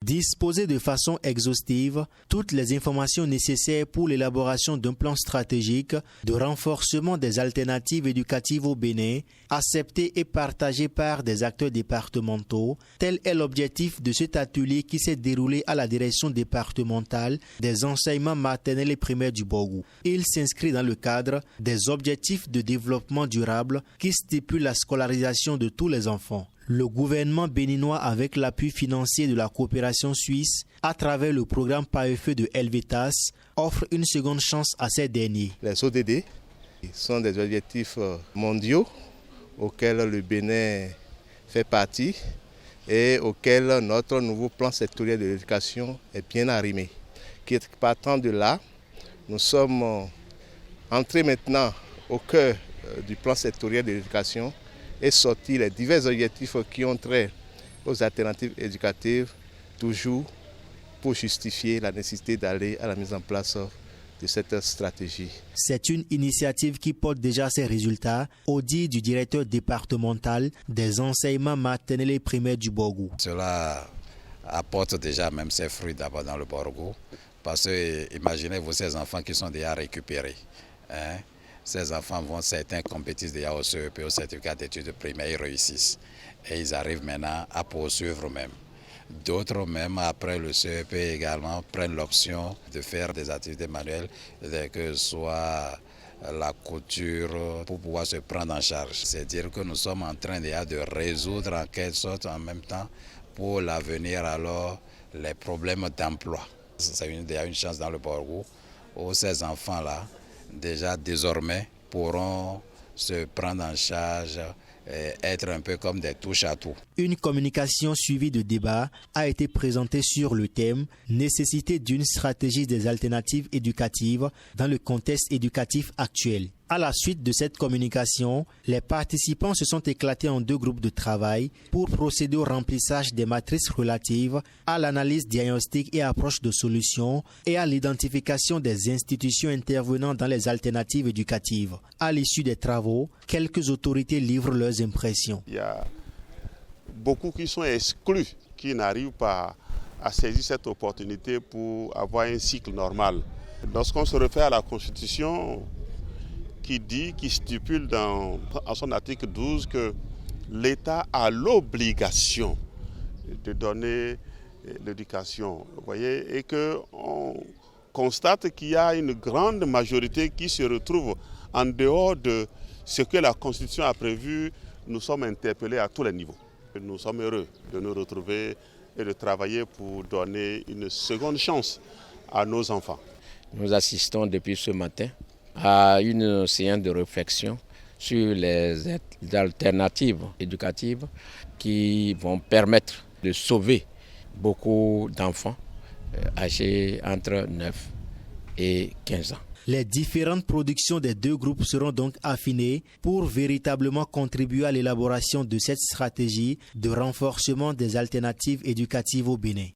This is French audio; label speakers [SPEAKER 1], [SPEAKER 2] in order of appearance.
[SPEAKER 1] Disposer de façon exhaustive toutes les informations nécessaires pour l'élaboration d'un plan stratégique de renforcement des alternatives éducatives au Bénin, accepté et partagé par des acteurs départementaux, tel est l'objectif de cet atelier qui s'est déroulé à la direction départementale des enseignements maternels et primaires du Borgou. Il s'inscrit dans le cadre des objectifs de développement durable qui stipulent la scolarisation de tous les enfants. Le gouvernement béninois, avec l'appui financier de la coopération suisse, à travers le programme PAEFE de Helvetas, offre une seconde chance à ces derniers.
[SPEAKER 2] Les ODD sont des objectifs mondiaux auxquels le Bénin fait partie et auxquels notre nouveau plan sectoriel de l'éducation est bien arrimé. Partant de là, nous sommes entrés maintenant au cœur du plan sectoriel de l'éducation et sortir les divers objectifs qui ont trait aux alternatives éducatives, toujours pour justifier la nécessité d'aller à la mise en place de cette stratégie.
[SPEAKER 1] C'est une initiative qui porte déjà ses résultats, au dire du directeur départemental des enseignements maternels et primaires du Borgou.
[SPEAKER 3] Cela apporte déjà même ses fruits d'abord dans le Borgou, parce que imaginez-vous ces enfants qui sont déjà récupérés. Ces enfants certains compétissent déjà au CEP, au certificat d'études primaires, ils réussissent. Et ils arrivent maintenant à poursuivre même. D'autres même après le CEP également prennent l'option de faire des activités manuelles, que ce soit la couture, pour pouvoir se prendre en charge. C'est-à-dire que nous sommes en train déjà de résoudre en quelque sorte en même temps pour l'avenir alors les problèmes d'emploi. C'est déjà une chance dans le Borgou où ces enfants-là déjà désormais pourront se prendre en charge et être un peu comme des touche-à-tout.
[SPEAKER 1] Une communication suivie de débats a été présentée sur le thème « Nécessité d'une stratégie des alternatives éducatives dans le contexte éducatif actuel ». À la suite de cette communication, les participants se sont éclatés en 2 groupes de travail pour procéder au remplissage des matrices relatives à l'analyse diagnostique et approche de solutions et à l'identification des institutions intervenant dans les alternatives éducatives. À l'issue des travaux, quelques autorités livrent leurs impressions.
[SPEAKER 4] Il y a beaucoup qui sont exclus, qui n'arrivent pas à saisir cette opportunité pour avoir un cycle normal. Lorsqu'on se réfère à la Constitution, qui stipule dans son article 12 que l'État a l'obligation de donner l'éducation, vous voyez, et qu'on constate qu'il y a une grande majorité qui se retrouve en dehors de ce que la Constitution a prévu. Nous sommes interpellés à tous les niveaux. Nous sommes heureux de nous retrouver et de travailler pour donner une seconde chance à nos enfants.
[SPEAKER 5] Nous assistons depuis ce matin à une séance de réflexion sur les alternatives éducatives qui vont permettre de sauver beaucoup d'enfants âgés entre 9 et 15 ans.
[SPEAKER 1] Les différentes productions des 2 groupes seront donc affinées pour véritablement contribuer à l'élaboration de cette stratégie de renforcement des alternatives éducatives au Bénin.